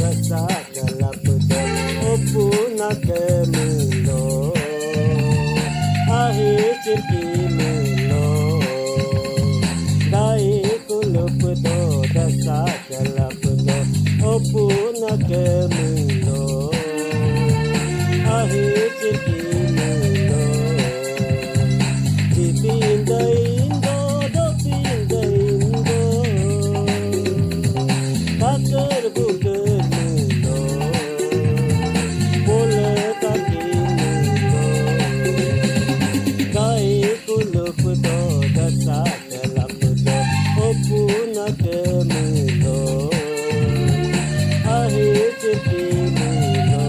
dasa kalap do opu na ke mulo ahi chirki mulo dai kulup do dasa kalap do opu na ke mulo ahi chirki mulo dipindai Bakar buker mulo, bola kaki mulo, gai kulup do dasa kalap do opu nak mulo, ahi chirki mulo.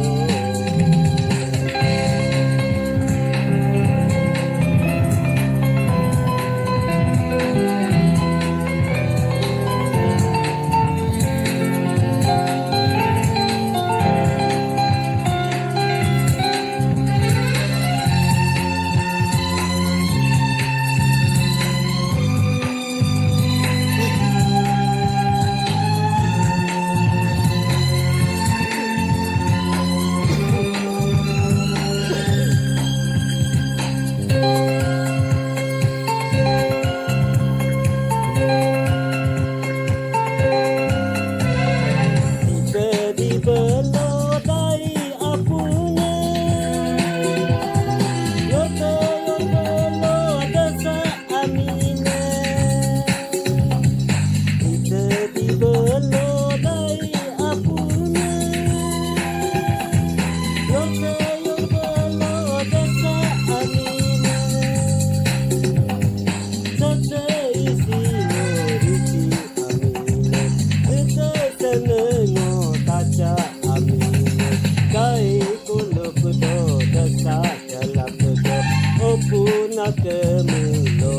Nak mulo,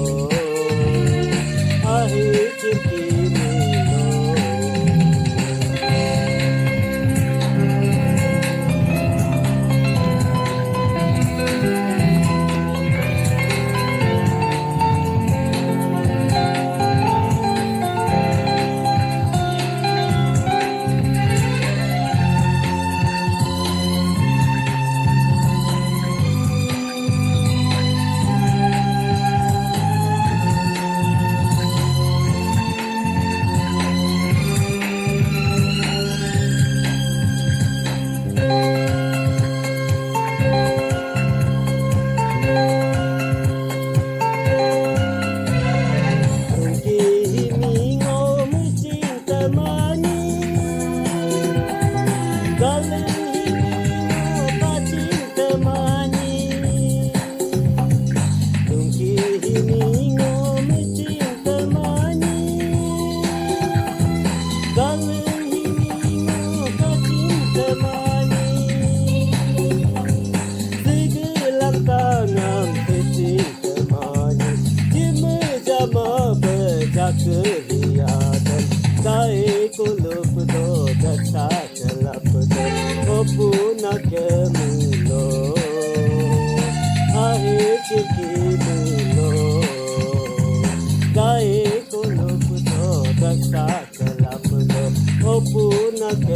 ahi chirki mulo. Kelihatan gai kulup do dasa kalap do opu nak mulo ahi chirki mulo gai kulup do dasa kalap do opu nak